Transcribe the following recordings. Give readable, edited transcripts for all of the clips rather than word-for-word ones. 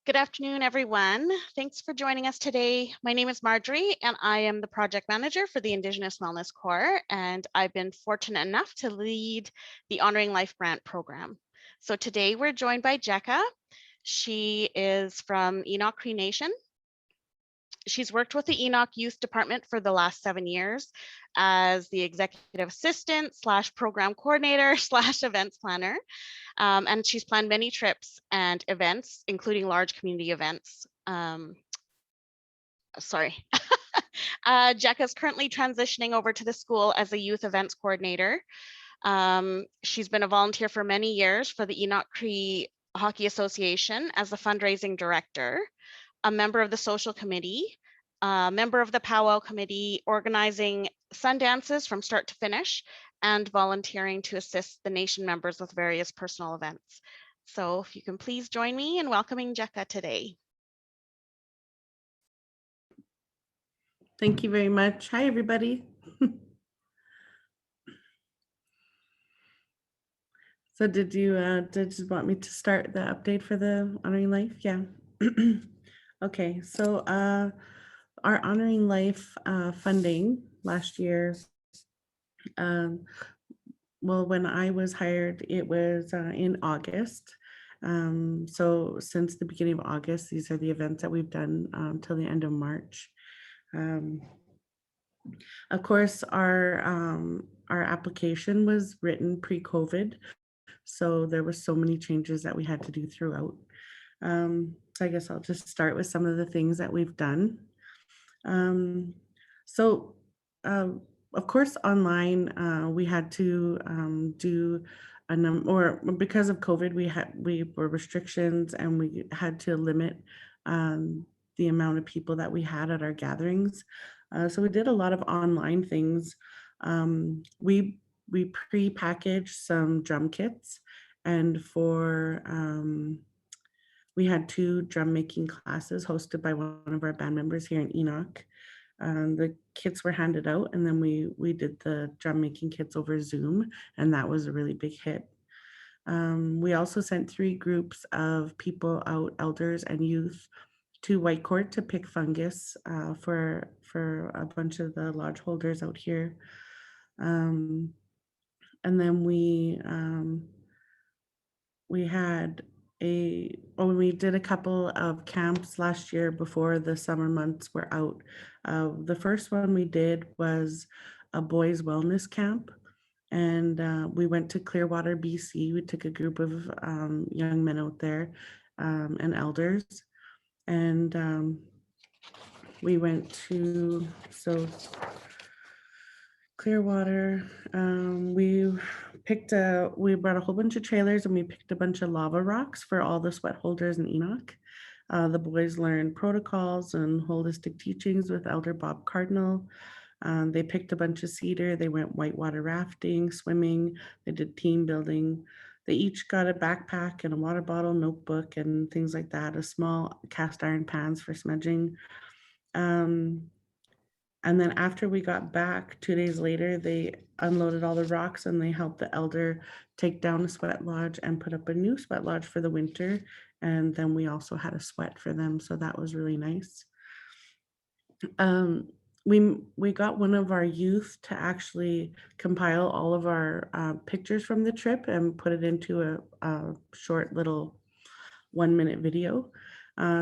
Good afternoon, everyone. Thanks for joining us today. My name is Marjorie, and I am the project manager for the Indigenous Wellness Corps, and I've been fortunate enough to lead the Honoring Life Grant program. So today we're joined by Jekka. She is from Enoch Cree Nation. She's worked with the Enoch Youth Department for the last 7 years as the executive assistant / program coordinator / events planner. And she's planned many trips and events, including large community events. Jekka is currently transitioning over to the school as a youth events coordinator. She's been a volunteer for many years for the Enoch Cree Hockey Association as the fundraising director, a member of the social committee, a member of the powwow committee, organizing sundances from start to finish, and volunteering to assist the nation members with various personal events. So if you can please join me in welcoming Jekka today. Thank you very much. Hi, everybody. So did you want me to start the update for the Honoring Life? Yeah. Okay, so our Honoring Life funding last year, well, when I was hired, it was in August. So since the beginning of August, these are the events that we've done till the end of March. Of course, our application was written pre-COVID, so there were so many changes that we had to do throughout. So I guess I'll just start with some of the things that we've done. So of course, online we had to do or because of COVID, we were restrictions and we had to limit the amount of people that we had at our gatherings. So we did a lot of online things. We pre-packaged some drum kits, and we had 2 drum making classes hosted by one of our band members here in Enoch. The kits were handed out, and then we did the drum making kits over Zoom, and that was a really big hit. We also sent 3 groups of people out, elders and youth, to Whitecourt to pick fungus for a bunch of the lodge holders out here. And then we did a couple of camps last year before the summer months were out. The first one we did was a boys wellness camp, and we went to Clearwater, BC. We took a group of young men out there and elders, and we went to Clearwater. We brought a whole bunch of trailers, and we picked a bunch of lava rocks for all the sweat holders in Enoch. The boys learned protocols and holistic teachings with Elder Bob Cardinal. They picked a bunch of cedar. They went whitewater rafting, swimming. They did team building. They each got a backpack and a water bottle, notebook, and things like that, a small cast iron pans for smudging. And then after we got back 2 days later, they unloaded all the rocks, and they helped the elder take down a sweat lodge and put up a new sweat lodge for the winter. And then we also had a sweat for them, so that was really nice. We got one of our youth to actually compile all of our pictures from the trip and put it into a short little 1-minute video.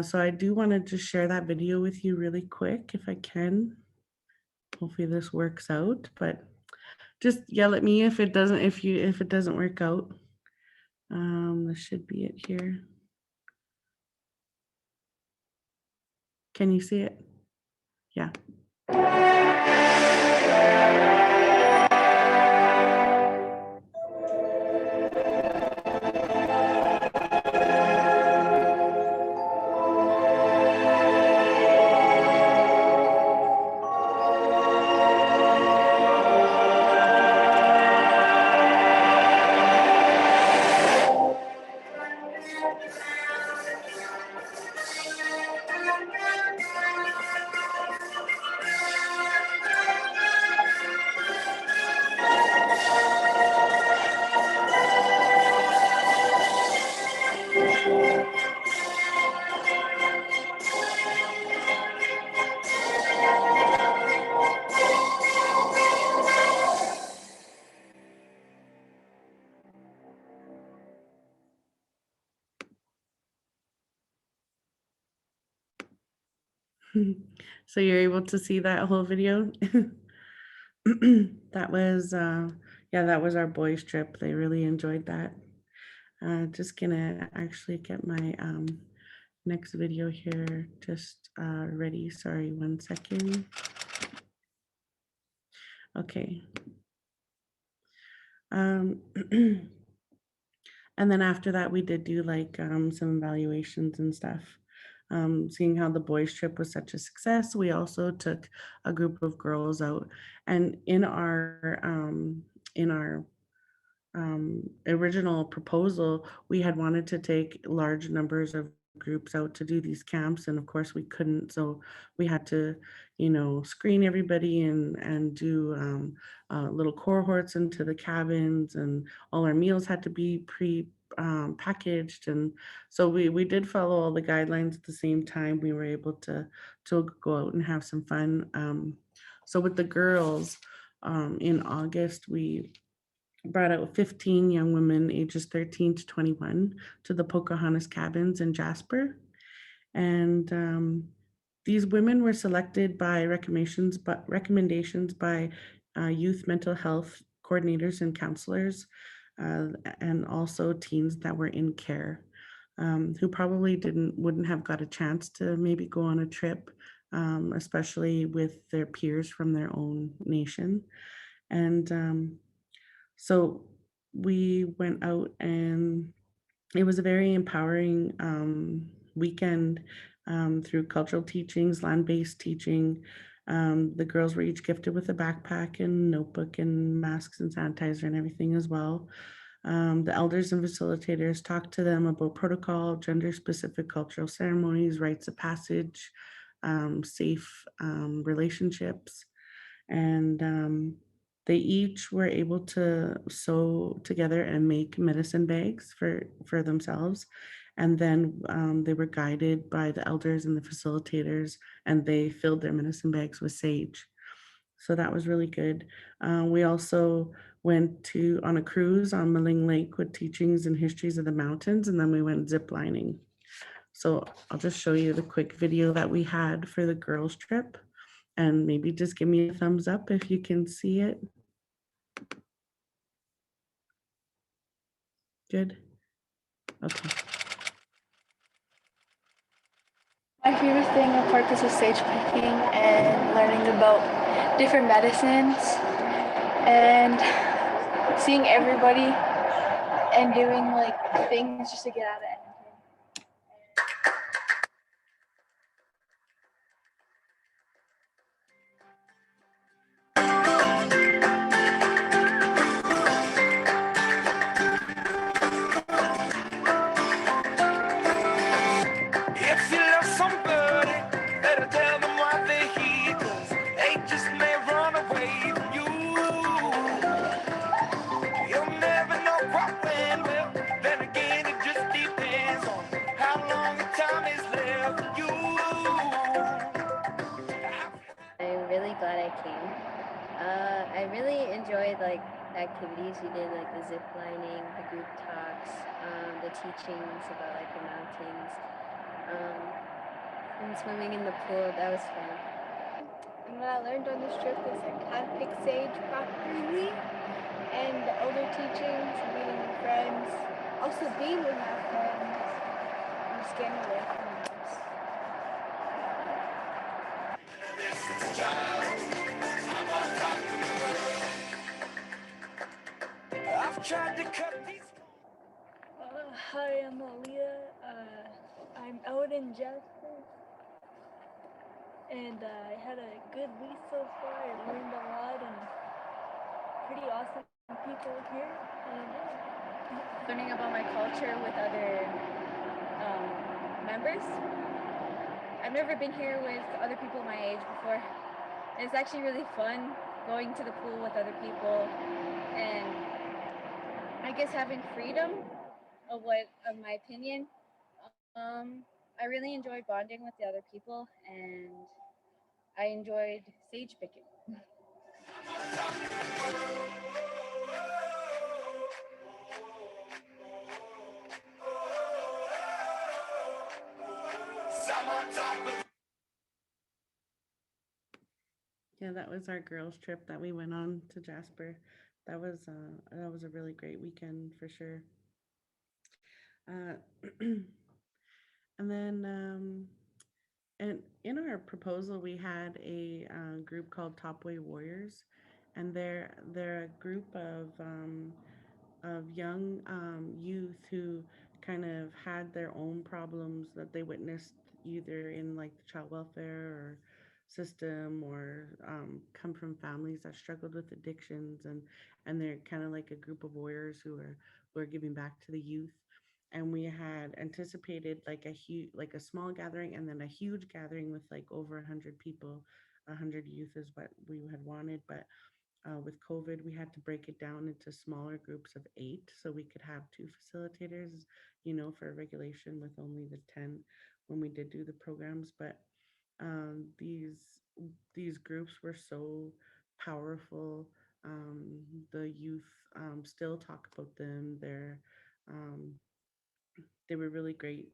So I do want to just share that video with you really quick if I can. Hopefully this works out, but just yell at me if it doesn't work out. This should be it here. Can you see it? Yeah. So you're able to see that whole video? That was, yeah, that was our boys' trip. They really enjoyed that. Just gonna actually get my next video here just ready. Sorry, 1 second. Okay. Um, and then after that, we did do like some evaluations and stuff. Seeing how the boys' trip was such a success, we also took a group of girls out, and in our original proposal, we had wanted to take large numbers of groups out to do these camps, and of course we couldn't. So we had to, screen everybody and do little cohorts into the cabins, and all our meals had to be packaged, and so we did follow all the guidelines. At the same time, we were able to go out and have some fun. So with the girls, in August, we brought out 15 young women ages 13 to 21 to the Pocahontas cabins in Jasper. And these women were selected by recommendations by youth mental health coordinators and counselors, and also teens that were in care, who probably wouldn't have got a chance to maybe go on a trip, especially with their peers from their own nation. And so we went out, and it was a very empowering weekend, through cultural teachings, land-based teaching. The girls were each gifted with a backpack and notebook and masks and sanitizer and everything as well. The elders and facilitators talked to them about protocol, gender-specific cultural ceremonies, rites of passage, safe relationships, and they each were able to sew together and make medicine bags for themselves. And then they were guided by the elders and the facilitators, and they filled their medicine bags with sage. So that was really good. We also went on a cruise on Maling Lake with teachings and histories of the mountains, and then we went zip lining. So I'll just show you the quick video that we had for the girls' trip, and maybe just give me a thumbs up if you can see it. Good. Okay. My favorite thing of park is the sage picking and learning about different medicines and seeing everybody and doing like things just to get out of it. If you love somebody, better tell them why they're here, 'cause they just may run away from you. You'll never know quite when, well, then again, it just depends on how long the time is left for you. I'm really glad I came. I really enjoyed like the activities we did, like the zip lining, the group talks, the teachings about like the mountains, and swimming in the pool. That was fun. And what I learned on this trip is like how to pick sage properly and the older teachings, meeting with friends, also being with my friends, and just getting away from this. I've tried to cut these. Hi, I'm Aaliyah. I'm out in Jasper, and I had a good week so far. I learned a lot and pretty awesome people here. And Learning about my culture with other members. I've never been here with other people my age before. And it's actually really fun going to the pool with other people, and I guess having freedom of my opinion. I really enjoyed bonding with the other people, and I enjoyed sage picking. Summertime. Yeah, that was our girls' trip that we went on to Jasper. That was a really great weekend for sure. Uh, and then and in our proposal, we had a group called Topway Warriors, and they're a group of young youth who kind of had their own problems that they witnessed either in like the child welfare or system or come from families that struggled with addictions, and they're kind of like a group of warriors who are giving back to the youth. And we had anticipated like a huge, like a small gathering and then a huge gathering with like over 100 people. 100 youth is what we had wanted, but with COVID, we had to break it down into smaller groups of 8 so we could have 2 facilitators, for regulation with only the 10 when we did do the programs. But um, these these groups were so powerful. The youth still talk about them. Um, they were really great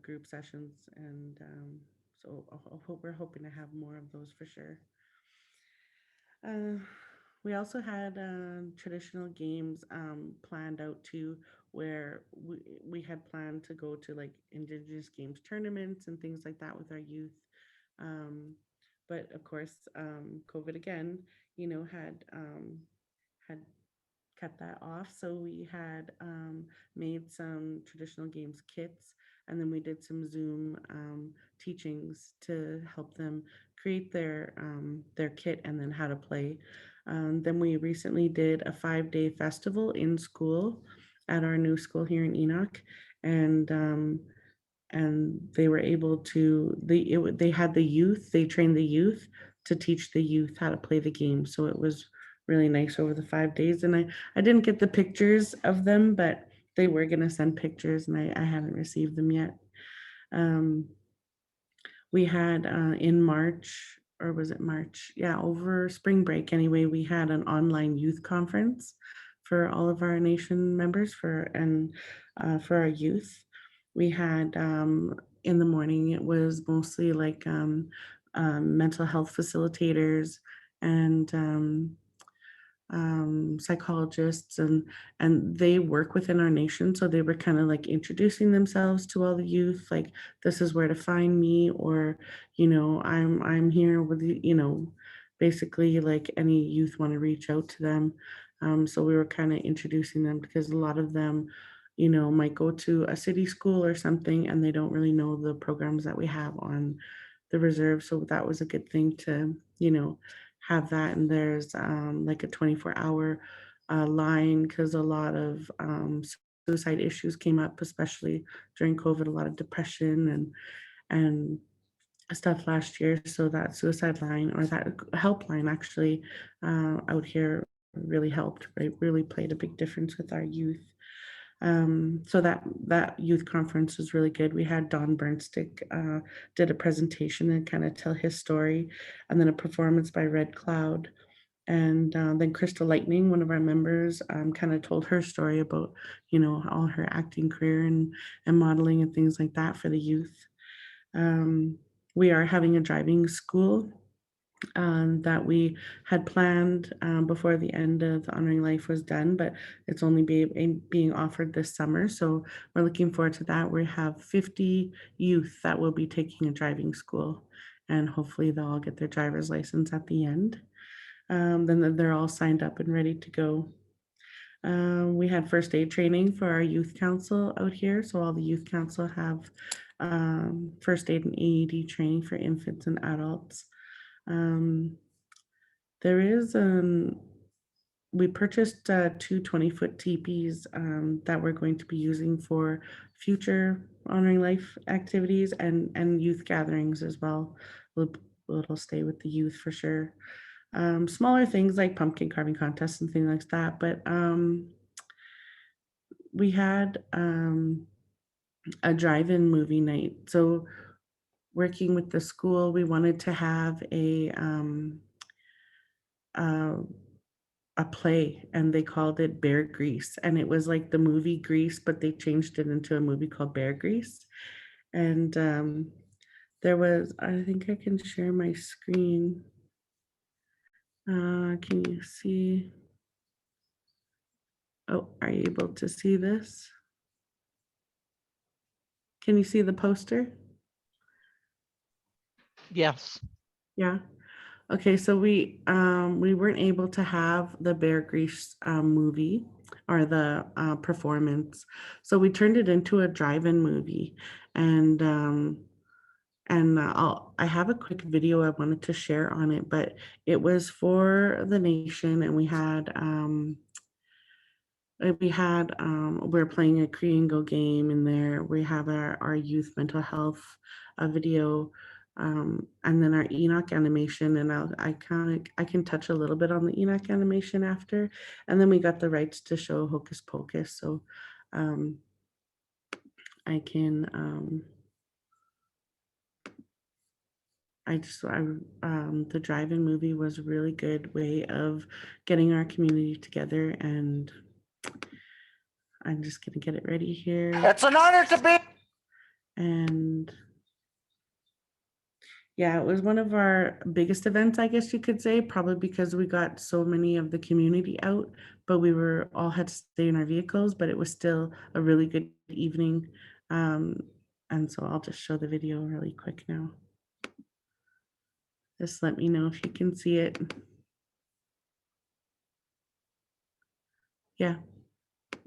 group sessions, and so we're hoping to have more of those for sure. Uh, we also had traditional games planned out too, where we had planned to go to like Indigenous games tournaments and things like that with our youth. Um, but of course, COVID again, had cut that off. So we had made some traditional games kits, and then we did some Zoom teachings to help them create their kit and then how to play. Then we recently did a 5-day festival in school at our new school here in Enoch, and they were able to they had the youth, they trained the youth to teach the youth how to play the game. So it was really nice over the 5 days, and I didn't get the pictures of them, but they were going to send pictures, and I haven't received them yet. um, we had in March, or was it March? Yeah, over spring break anyway, we had an online youth conference for all of our nation members for our youth. We had in the morning, it was mostly like mental health facilitators and psychologists, and they work within our nation, so they were kind of like introducing themselves to all the youth, like this is where to find me, or I'm here with basically like any youth want to reach out to them. So we were kind of introducing them because a lot of them might go to a city school or something and they don't really know the programs that we have on the reserve. So that was a good thing to have that. And there's like a 24-hour line because a lot of suicide issues came up, especially during COVID, a lot of depression and stuff last year. So that suicide line, or that helpline actually out here, really helped, right? Really played a big difference with our youth. So that youth conference was really good. We had Don Burnstick did a presentation and kind of tell his story, and then a performance by Red Cloud. And then Crystal Lightning, one of our members, kind of told her story about, all her acting career and modeling and things like that for the youth. Um, we are having a driving school that we had planned before the end of the Honoring Life was done, but it's only being offered this summer. So we're looking forward to that. We have 50 youth that will be taking a driving school, and hopefully they'll all get their driver's license at the end. Then they're all signed up and ready to go. We had first aid training for our youth council out here. So all the youth council have first aid and AED training for infants and adults. Um, there is we purchased 2 20-foot teepees that we're going to be using for future Honoring Life activities and youth gatherings as well. It'll stay with the youth for sure. Smaller things like pumpkin carving contests and things like that, but we had a drive-in movie night. So working with the school, we wanted to have uh, a play, and they called it Bear Grease, and it was like the movie Grease, but they changed it into a movie called Bear Grease. And there was, I think I can share my screen. Can you see? Oh, are you able to see this? Can you see the poster? Yes. Yeah. Okay, so we weren't able to have the Bear Grylls movie or the performance, so we turned it into a drive-in movie, and I have a quick video I wanted to share on it, but it was for the nation, and we're playing a Cree and Go game in there. We have our youth mental health video, and then our Enoch animation. And I can touch a little bit on the Enoch animation after. And then we got the rights to show Hocus Pocus, so I can. The drive-in movie was a really good way of getting our community together, and I'm just gonna get it ready here. It's an honor to be. And yeah, it was one of our biggest events, I guess you could say, probably because we got so many of the community out, but we were all had to stay in our vehicles, but it was still a really good evening. And so I'll just show the video really quick now. Just let me know if you can see it. Yeah.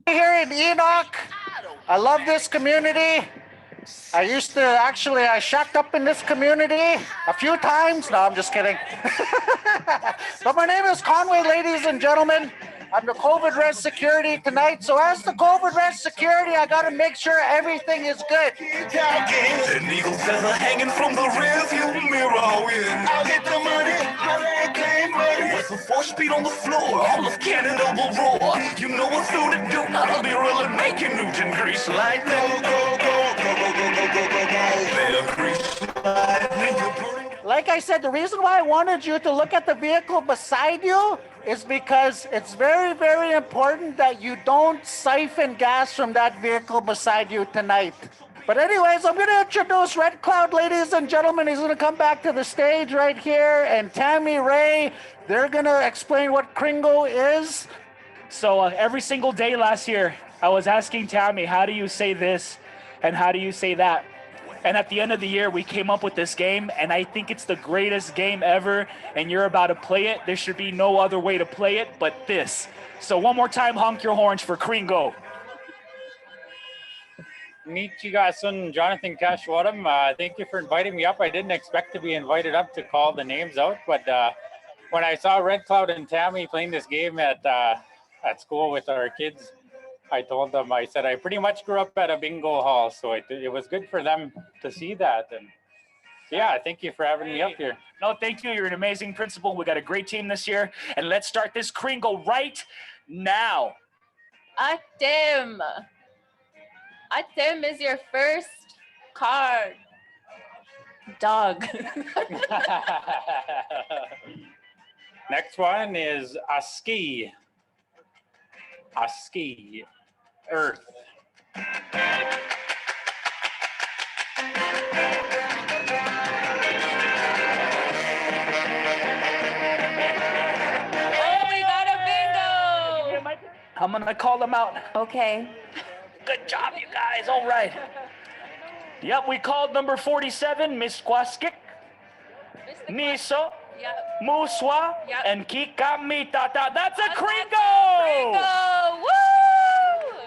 Here in Enoch. I love this community. I shacked up in this community a few times. No, I'm just kidding. But my name is Conway, ladies and gentlemen. I'm the COVID res security tonight. So as the COVID res security, I got to make sure everything is good. An eagle feather hanging from the rearview mirror. I'll get the money, my leg claim ready. With the 4-speed on the floor, all of Canada will roar. You know what's through to do, I'll be really making Newton grease like that. Like I said, the reason why I wanted you to look at the vehicle beside you is because it's very, very important that you don't siphon gas from that vehicle beside you tonight. But anyways, I'm going to introduce Red Cloud, ladies and gentlemen. He's going to come back to the stage right here. And Tammy Ray, they're going to explain what Kringle is. So every single day last year, I was asking Tammy, how do you say this and how do you say that? And at the end of the year, we came up with this game, and I think it's the greatest game ever, and you're about to play it. There should be no other way to play it but this. So one more time, honk your horns for Kringo. Nichigasun, Jonathan Kashwatam. Thank you for inviting me up. I didn't expect to be invited up to call the names out, but when I saw Red Cloud and Tammy playing this game at school with our kids, I told them, I said, I pretty much grew up at a bingo hall, so it was good for them to see that. And yeah, thank you for having me up here. No, thank you. You're an amazing principal. We got a great team this year. And let's start this Kringle right now. Atem. Atem is your first card. Dog. Next one is Aski. Aski. Earth. Oh, we got a bingo. I'm going to call them out. Okay. Good job, you guys. All right. Yep, we called number 47, Miss Kwaskik, Niso, Muswa, and Kikamitata. That's a Kringo! Bingo! Woo!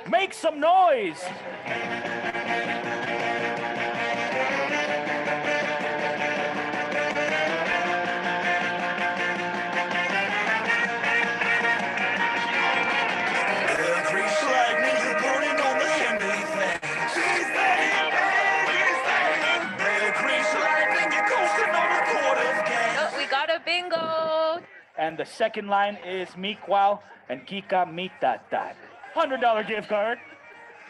Make some noise. We got a bingo. And the second line is Mikwao and Kika Mitatat. $100 gift card.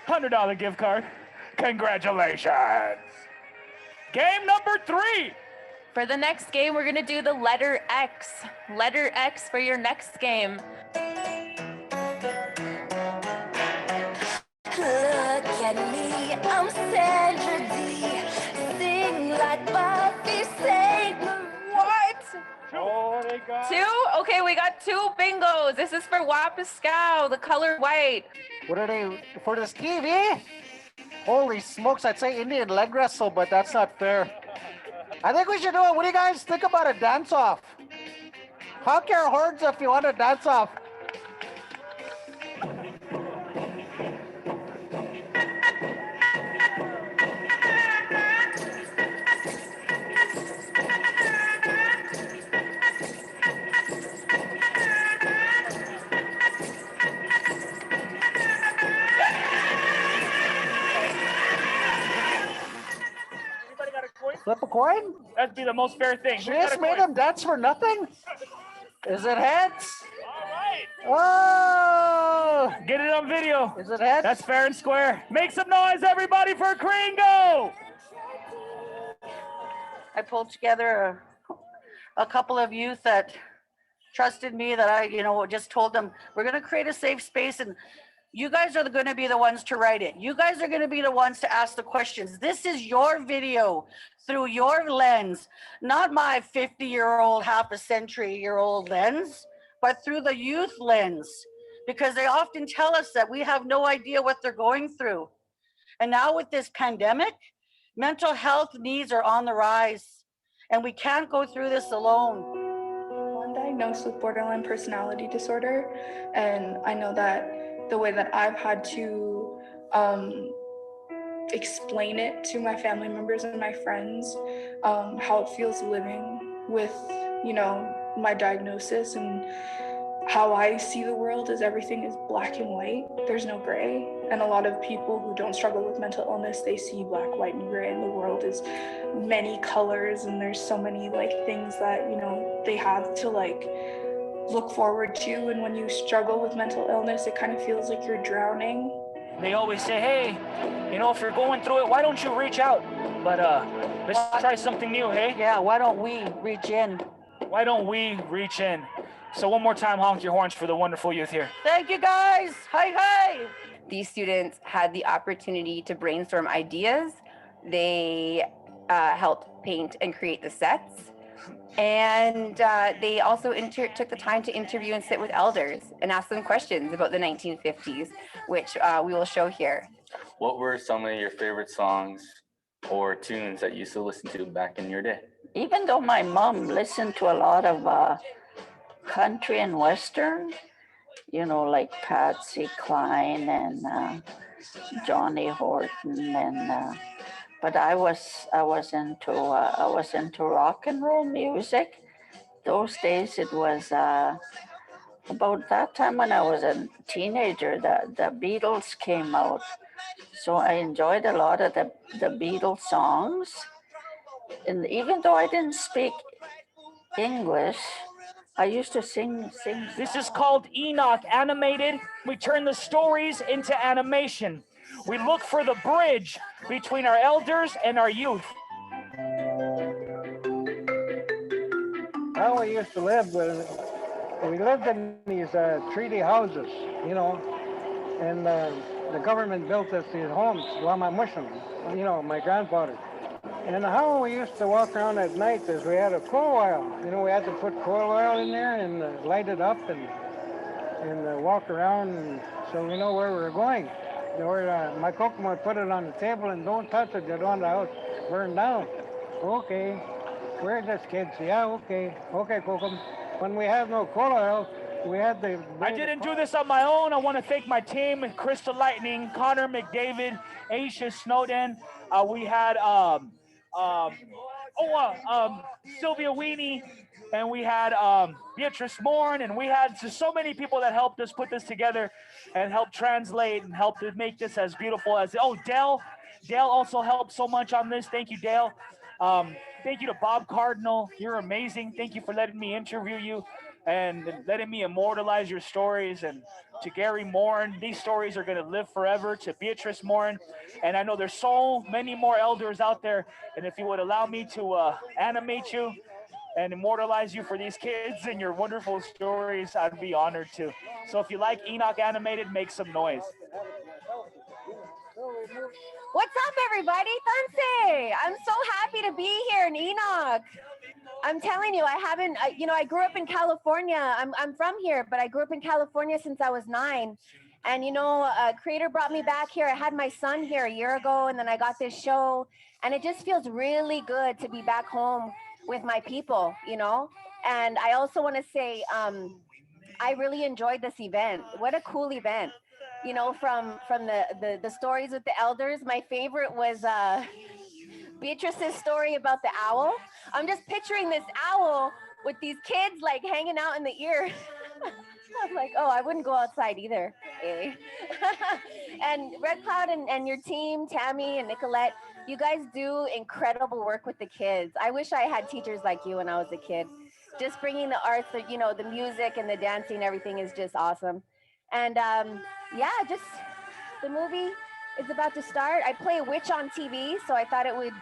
$100 gift card. Congratulations. Game number 3. For the next game, we're gonna do the letter X. Letter X for your next game. Look at me, I'm Sandra D. Sing like Oh, they got 2? Okay, we got 2 bingos. This is for Wapaskow, the color white. What are they for this TV? Holy smokes, I'd say Indian leg wrestle, but that's not fair. I think we should do it. What do you guys think about a dance off? Honk your horns if you want to dance off. Anybody got a coin? Flip a coin? That'd be the most fair thing. She just made him dance for nothing? Is it heads? All right. Oh! Get it on video. Is it heads? That's fair and square. Make some noise, everybody, for Kringo! I pulled together a couple of youth that trusted me, that I, just told them, we're going to create a safe space and you guys are going to be the ones to write it. You guys are going to be the ones to ask the questions. This is your video through your lens, not my 50-year-old, half a century-year-old lens, but through the youth lens, because they often tell us that we have no idea what they're going through. And now with this pandemic, mental health needs are on the rise, and we can't go through this alone. I'm diagnosed with borderline personality disorder, and I know that the way that I've had to explain it to my family members and my friends, how it feels living with, my diagnosis, and how I see the world is everything is black and white. There's no gray. And a lot of people who don't struggle with mental illness, they see black, white, and gray, and the world is many colors, and there's so many things that, they have to look forward to. And when you struggle with mental illness, it kind of feels like you're drowning. They always say, hey, if you're going through it, why don't you reach out? But let's try something new, hey? Yeah, why don't we reach in? Why don't we reach in? So one more time, honk your horns for the wonderful youth here. Thank you, guys. Hi, hi. These students had the opportunity to brainstorm ideas. They helped paint and create the sets. And they also took the time to interview and sit with elders and ask them questions about the 1950s, which we will show here. What were some of your favorite songs or tunes that you used to listen to back in your day? Even though my mom listened to a lot of country and western, like Patsy Cline and Johnny Horton, and but I was into rock and roll music. Those days it was about that time when I was a teenager. The Beatles came out, so I enjoyed a lot of the Beatles songs. And even though I didn't speak English, I used to sing. This is called Enoch Animated. We turn the stories into animation. We look for the bridge between our elders and our youth. How we used to live, we lived in these treaty houses, and the government built us these homes, Wamamushin, my grandfather. And how we used to walk around at night is we had a coal oil. We had to put coal oil in there and light it up and walk around, and so we know where we were going. My Kokum would put it on the table and don't touch it, you don't want the house burned down. Okay, where's this kids? Yeah, okay, Kokum. When we had no coal oil, we had to... I didn't do this on my own. I want to thank my team, Crystal Lightning, Connor McDavid, Aisha Snowden. We had Sylvia Weenie, and we had Beatrice Morn, and we had just so many people that helped us put this together and help translate and help to make this as beautiful as... Oh, Dale also helped so much on this. Thank you, Dale. Thank you to Bob Cardinal. You're amazing. Thank you for letting me interview you and letting me immortalize your stories. And to Gary Morin, these stories are going to live forever. To Beatrice Morin, and I know there's so many more elders out there, and if you would allow me to animate you and immortalize you for these kids and your wonderful stories, I'd be honored to. So if you like Enoch Animated, make some noise. What's up, everybody? Thursday! I'm so happy to be here in Enoch. I'm telling you, I haven't, I grew up in California. I'm from here, but I grew up in California since I was 9. And, Creator brought me back here. I had my son here a year ago, and then I got this show. And it just feels really good to be back home with my people, And I also want to say, I really enjoyed this event. What a cool event. From the stories with the elders, my favorite was Beatrice's story about the owl. I'm just picturing this owl with these kids like hanging out in the ear. I'm like, oh, I wouldn't go outside either. Eh? And Red Cloud and your team, Tammy and Nicolette, you guys do incredible work with the kids. I wish I had teachers like you when I was a kid. Just bringing the arts, the music and the dancing, everything is just awesome. And just the movie is about to start. I play a witch on TV, so I thought it would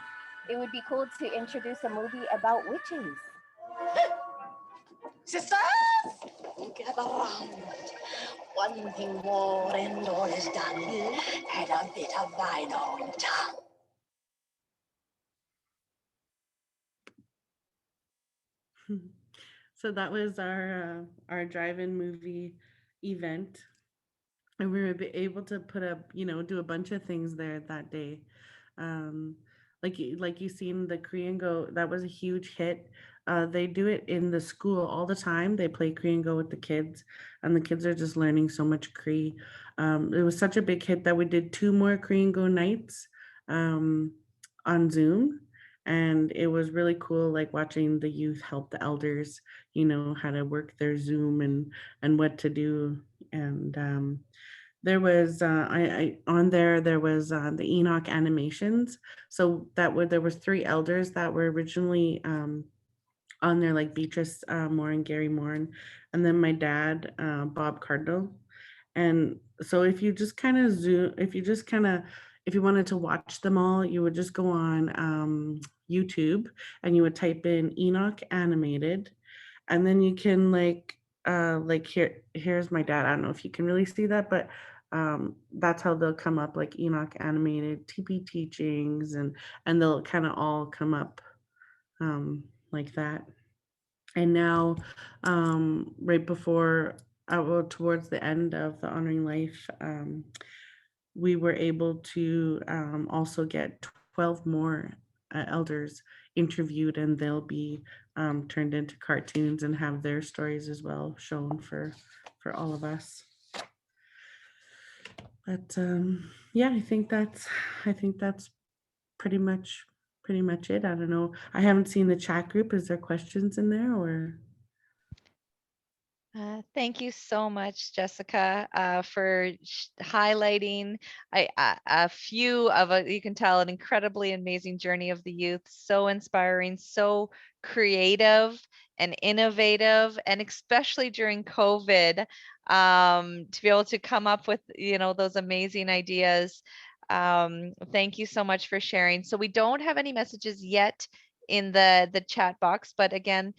be cool to introduce a movie about witches. Sisters, gather round. One thing more and all is done. Add a bit of thine own tongue. So that was our drive-in movie event, and we were able to put up, do a bunch of things there that day. Um, like you seen the Korean Go, that was a huge hit. They do it in the school all the time. They play Korean Go with the kids, and the kids are just learning so much Cree. It was such a big hit that we did 2 more Korean Go nights on Zoom. And it was really cool, like watching the youth help the elders, how to work their Zoom and what to do. And there was on there was the Enoch animations. So there was 3 elders that were originally on there, like Beatrice Moore and Gary Moore, and then my dad, Bob Cardinal. And so if you just kind of if you wanted to watch them all, you would just go on YouTube and you would type in Enoch animated, and then you can here's my dad. I don't know if you can really see that, but that's how they'll come up, like Enoch animated, TP teachings, and they'll kind of all come up like that. And now, right before, towards the end of the Honoring Life, we were able to also get 12 more elders interviewed, and they'll be turned into cartoons and have their stories as well shown for all of us. But yeah, I think that's pretty much it. I don't know. I haven't seen the chat group. Is there questions in there or? Thank you so much, Jessica, for highlighting a few of you can tell, an incredibly amazing journey of the youth. So inspiring, so creative and innovative, and especially during COVID, to be able to come up with, those amazing ideas. Thank you so much for sharing. So we don't have any messages yet in the chat box, but again,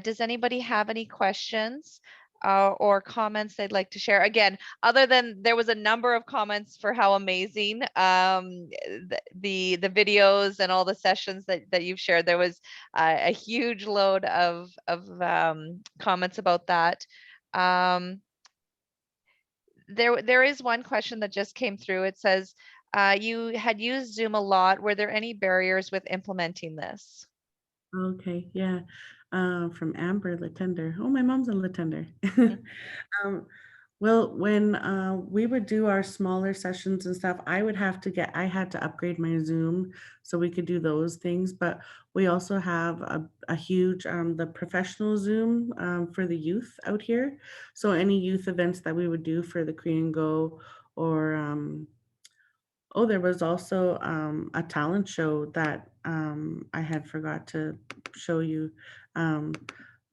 does anybody have any questions or comments they'd like to share? Again, other than there was a number of comments for how amazing the videos and all the sessions that you've shared. There was a huge load of comments about that. There is one question that just came through. It says, you had used Zoom a lot. Were there any barriers with implementing this? Okay, yeah. From Amber Latender. Oh, my mom's a Latender. Well, when we would do our smaller sessions and stuff, I had to upgrade my Zoom so we could do those things. But we also have a huge, the professional Zoom for the youth out here. So any youth events that we would do for the Korean Go or oh, there was also a talent show that I had forgot to show you.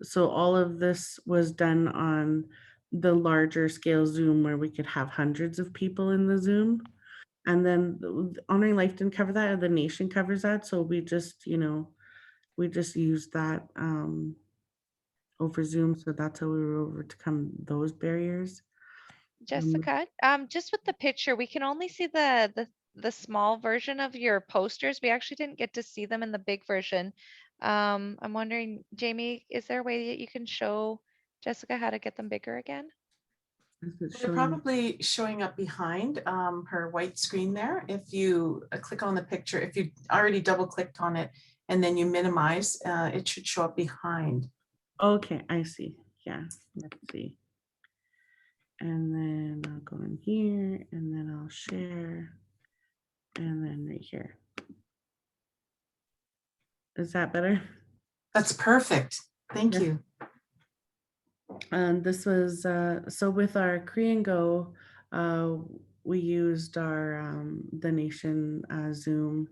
So all of this was done on the larger scale Zoom where we could have hundreds of people in the Zoom. And then Honoring Life didn't cover that, or the nation covers that. So we just, we just used that over Zoom. So that's how we were able to overcome those barriers. Jessica, just with the picture, we can only see the small version of your posters. We actually didn't get to see them in the big version. I'm wondering, Jamie, is there a way that you can show Jessica how to get them bigger again? Is it They're showing? probably showing up behind her white screen there. If you click on the picture, if you already double clicked on it and then you minimize, it should show up behind. Okay, I see. Yeah, let's see. And then I'll go in here and then I'll share. And then right here. Is that better? That's perfect. Thank you. And this was, so with our Korean Go, we used our, the nation Zoom.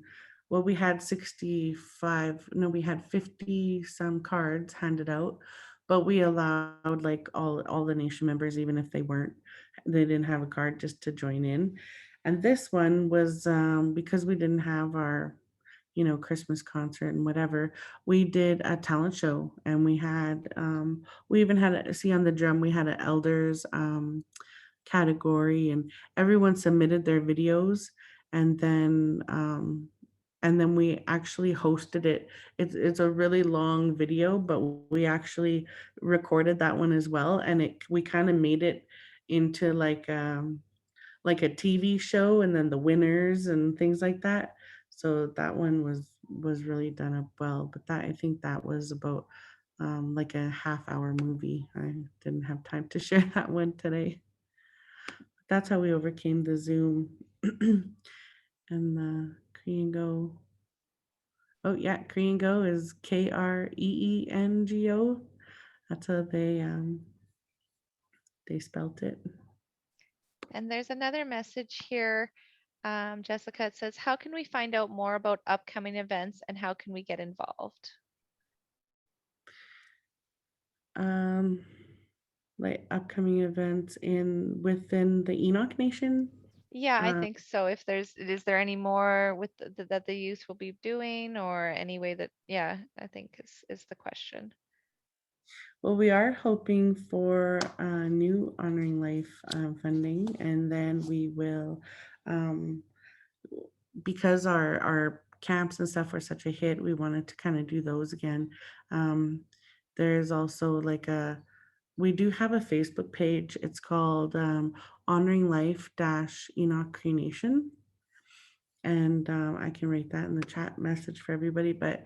Well, we had 65, no, we had 50 some cards handed out, but we allowed like all the nation members, even if they didn't have a card, just to join in. And this one was because we didn't have our, Christmas concert and whatever, we did a talent show and we had, we even had, see on the drum, we had an elders category and everyone submitted their videos and then we actually hosted it. It's a really long video, but we actually recorded that one as well. And we kind of made it into like a TV show and then the winners and things like that. So that one was really done up well. But I think that was about like a half-hour movie. I didn't have time to share that one today. That's how we overcame the Zoom and the Korean Go. Oh yeah, Korean Go is KREENGO. That's how they spelt it. And there's another message here, Jessica. It says, how can we find out more about upcoming events and how can we get involved? Like upcoming events within the Enoch Nation. Yeah, I think so. Is there any more with that the youth will be doing or any way that, yeah, I think is the question. Well, we are hoping for new Honoring Life funding, and then we will, because our camps and stuff were such a hit, we wanted to kind of do those again. There's also we do have a Facebook page. It's called Honoring Life Enoch Cree Nation. And I can write that in the chat message for everybody. But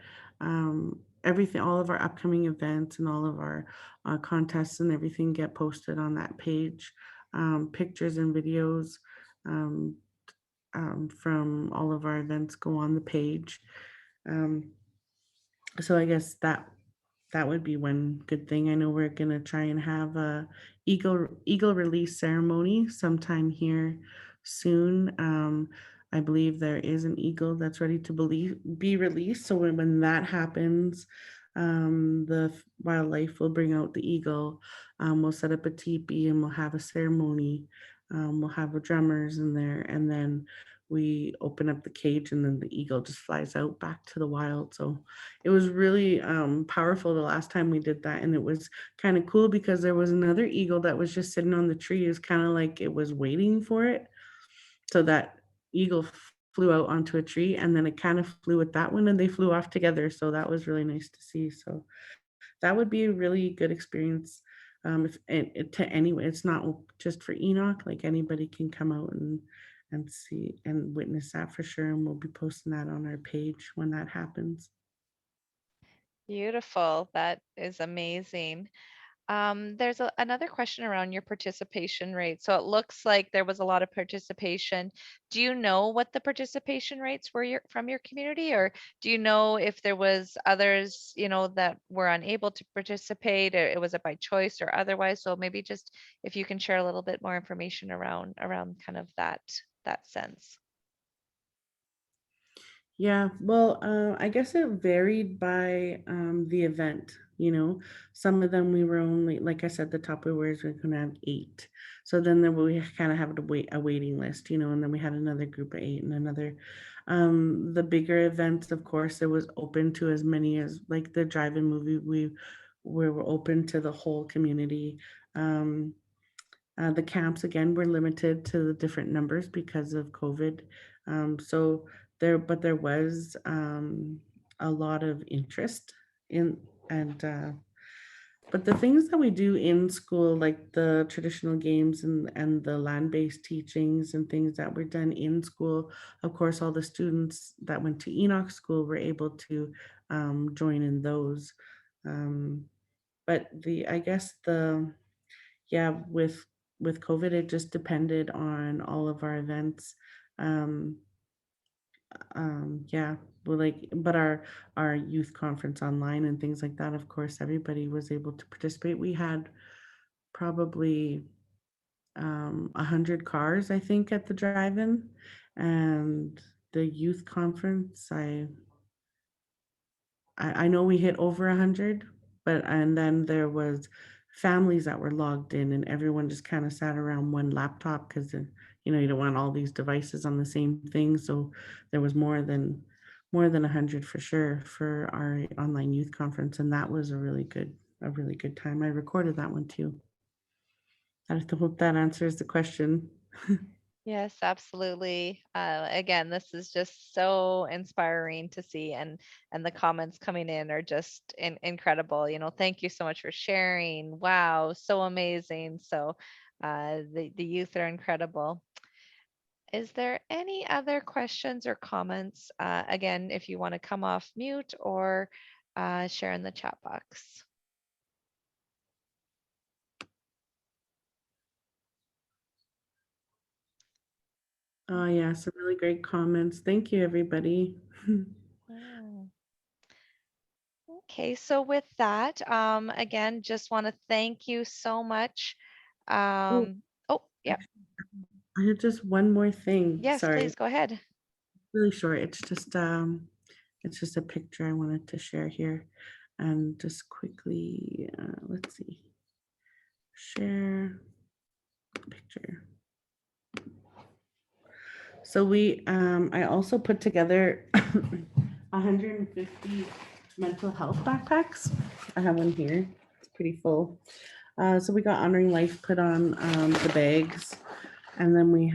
everything, all of our upcoming events and all of our contests and everything get posted on that page. Pictures and videos from all of our events go on the page. So I guess that would be one good thing. I know we're gonna try and have a eagle release ceremony sometime here soon. I believe there is an eagle that's ready to be released. So when that happens, the wildlife will bring out the eagle. We'll set up a teepee and we'll have a ceremony. We'll have drummers in there, and then we open up the cage, and then the eagle just flies out back to the wild. So it was really powerful the last time we did that, and it was kind of cool because there was another eagle that was just sitting on the tree. It was kind of like it was waiting for it. So that eagle flew out onto a tree, and then it kind of flew with that one, and they flew off together. So that was really nice to see. So that would be a really good experience. To anyway, it's not just for Enoch. Like anybody can come out and see and witness that for sure. And we'll be posting that on our page when that happens. Beautiful. That is amazing. There's another question around your participation rate. So it looks like there was a lot of participation. Do you know what the participation rates were from your community, or do you know if there was others, that were unable to participate, or was it by choice or otherwise? So maybe just if you can share a little bit more information around kind of that sense. Yeah, well, I guess it varied by the event. Some of them we were only, like I said, the top awards we could have 8. So then we kind of have a waiting list, and then we had another group of 8 and another. The bigger events, of course, it was open to as many as like the drive-in movie. We were open to the whole community. The camps again were limited to the different numbers because of COVID. So there was a lot of interest in, and but the things that we do in school, like the traditional games and the land-based teachings and things that were done in school, of course, all the students that went to Enoch school were able to join in those. But I guess yeah, with COVID, it just depended on all of our events. Um, yeah, well, like, but our youth conference online and things like that, of course, everybody was able to participate. We had probably 100 cars, I think, at the drive-in, and the youth conference, I know we hit over 100, but and then there was families that were logged in, and everyone just kind of sat around one laptop because you know, you don't want all these devices on the same thing. So there was more than 100 for sure for our online youth conference, and that was a really good time. I recorded that one too. I hope that answers the question. Yes, absolutely. Again, this is just so inspiring to see, and the comments coming in are just incredible. Thank you so much for sharing. Wow, so amazing. So, the youth are incredible. Is there any other questions or comments? Again, if you want to come off mute or share in the chat box. Oh yeah, some really great comments. Thank you, everybody. Oh. Okay, so with that, again, just want to thank you so much. Oh, Yeah. I had just one more thing. Yes, Sorry, please go ahead. really short. It's just a picture I wanted to share here, and just quickly, let's see, share picture. So I also put together 150 mental health backpacks. I have one here. It's pretty full. So we got Honoring Life put on the bags, and then we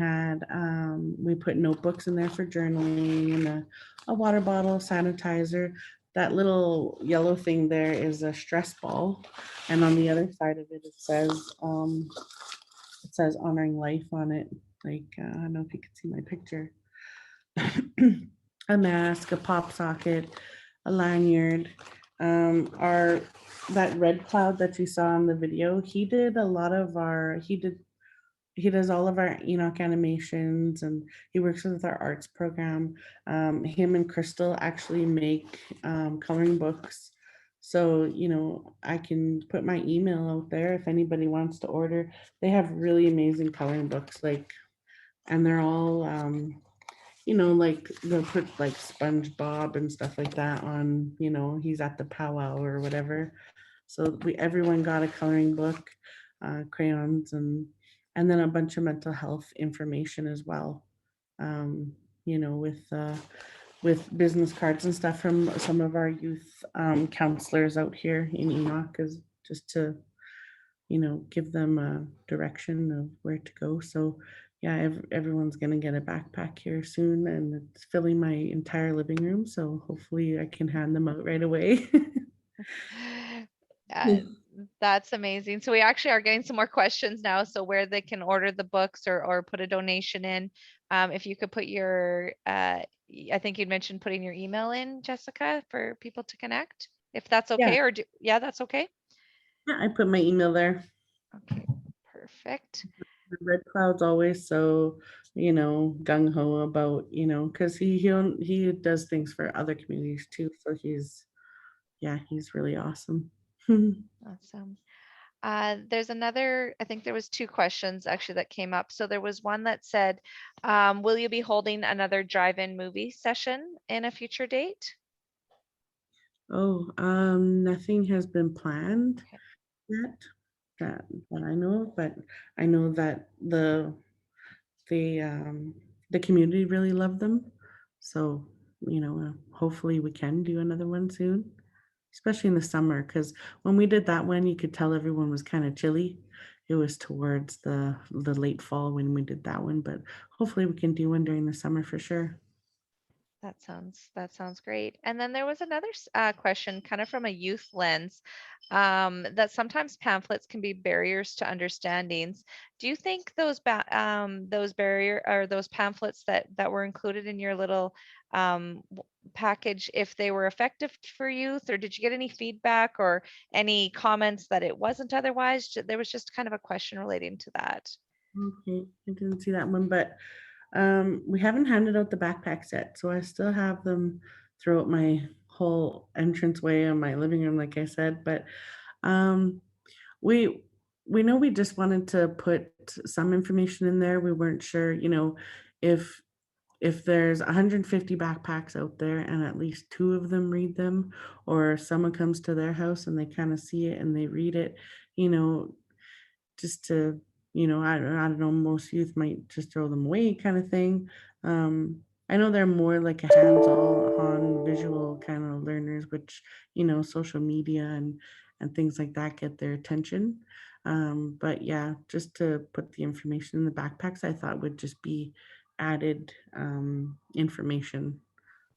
put notebooks in there for journaling, and a water bottle, sanitizer. That little yellow thing there is a stress ball, and on the other side of it, it says Honoring Life on it. Like, I don't know if you can see my picture. A mask, a pop socket, a lanyard. That red cloud that you saw in the video, he did a lot of he does all of our Enoch animations, and he works with our arts program. Him and Crystal actually make coloring books. So, I can put my email out there if anybody wants to order. They have really amazing coloring books, and they're all, like they'll put like SpongeBob and stuff like that on, he's at the powwow or whatever. So everyone got a coloring book, crayons, and then a bunch of mental health information as well. With business cards and stuff from some of our youth counselors out here in Enoch, is just to give them a direction of where to go. So yeah, everyone's gonna get a backpack here soon, and it's filling my entire living room. So hopefully I can hand them out right away. That's amazing. So we actually are getting some more questions now. So where they can order the books or put a donation in. If you could put your, I think you'd mentioned putting your email in, Jessica, for people to connect, if that's Yeah. okay, yeah, that's okay. Yeah, I put my email there. Okay, perfect. Red Cloud's always so, gung ho about, because he does things for other communities too. So he's really awesome. Awesome. There's another, I think there was two questions actually that came up. So there was one that said, will you be holding another drive-in movie session in a future date? Oh, nothing has been planned yet that I know of, but I know that the community really loved them. So, hopefully we can do another one soon, especially in the summer, because when we did that one, you could tell everyone was kind of chilly. It was towards the late fall when we did that one, but hopefully we can do one during the summer for sure. That sounds great. And then there was another question, kind of from a youth lens, that sometimes pamphlets can be barriers to understandings. Do you think those barrier or those pamphlets that were included in your little package, if they were effective for youth, or did you get any feedback or any comments that it wasn't otherwise? There was just kind of a question relating to that. Okay, I didn't see that one, but we haven't handed out the backpacks yet, so I still have them throughout my whole entranceway in my living room, like I said. But um, we we know we just wanted to put some information in there. We weren't sure, if there's 150 backpacks out there and at least two of them read them, or someone comes to their house and they kind of see it and they read it, you know, just to, I don't know, most youth might just throw them away kind of thing. I know they're more like a hands-on visual kind of learners, which, social media and things like that get their attention. But yeah, just to put the information in the backpacks, I thought would just be added information.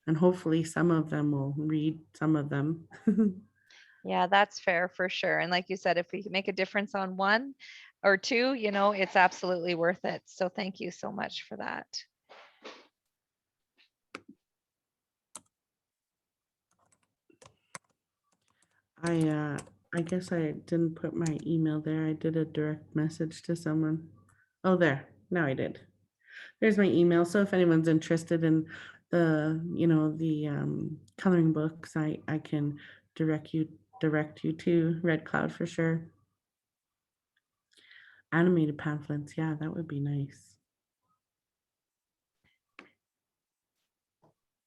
And hopefully some of them will read some of them. Yeah, that's fair for sure. And like you said, if we can make a difference on one or two, it's absolutely worth it. So thank you so much for that. I guess I didn't put my email there. I did a direct message to someone. Oh, there. Now I did. There's my email. So if anyone's interested in the coloring books, I can direct you to Red Cloud for sure. Animated pamphlets, yeah, that would be nice.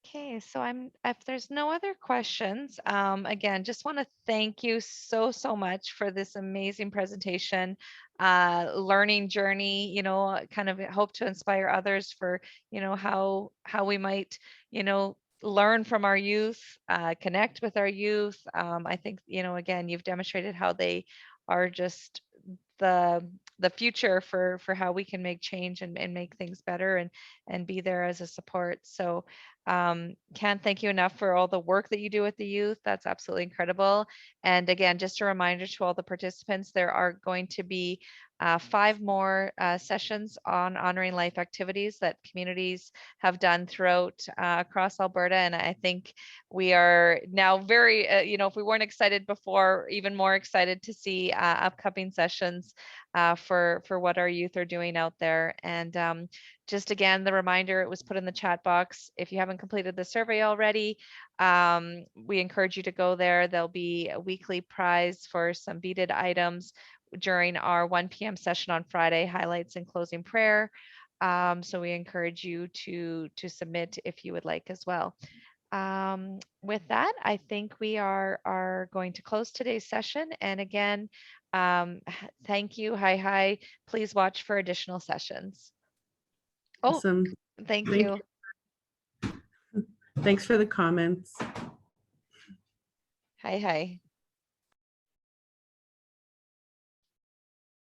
Okay, so if there's no other questions, again, just want to thank you so much for this amazing presentation, learning journey, kind of hope to inspire others for, how we might, learn from our youth, connect with our youth. I think, again, you've demonstrated how they are just the future for how we can make change and make things better and be there as a support. So can't thank you enough for all the work that you do with the youth. That's absolutely incredible. And again, just a reminder to all the participants, there are going to be 5 more sessions on honoring life activities that communities have done throughout across Alberta. And I think we are now very, if we weren't excited before, even more excited to see upcoming sessions for what our youth are doing out there. And just again, the reminder, it was put in the chat box. If you haven't completed the survey already, we encourage you to go there. There'll be a weekly prize for some beaded items during our 1 p.m. session on Friday, highlights and closing prayer. So we encourage you to submit if you would like as well. With that, I think we are going to close today's session. And again, thank you. Hi. Please watch for additional sessions. Oh, Awesome. thank you. Thanks for the comments. Hi.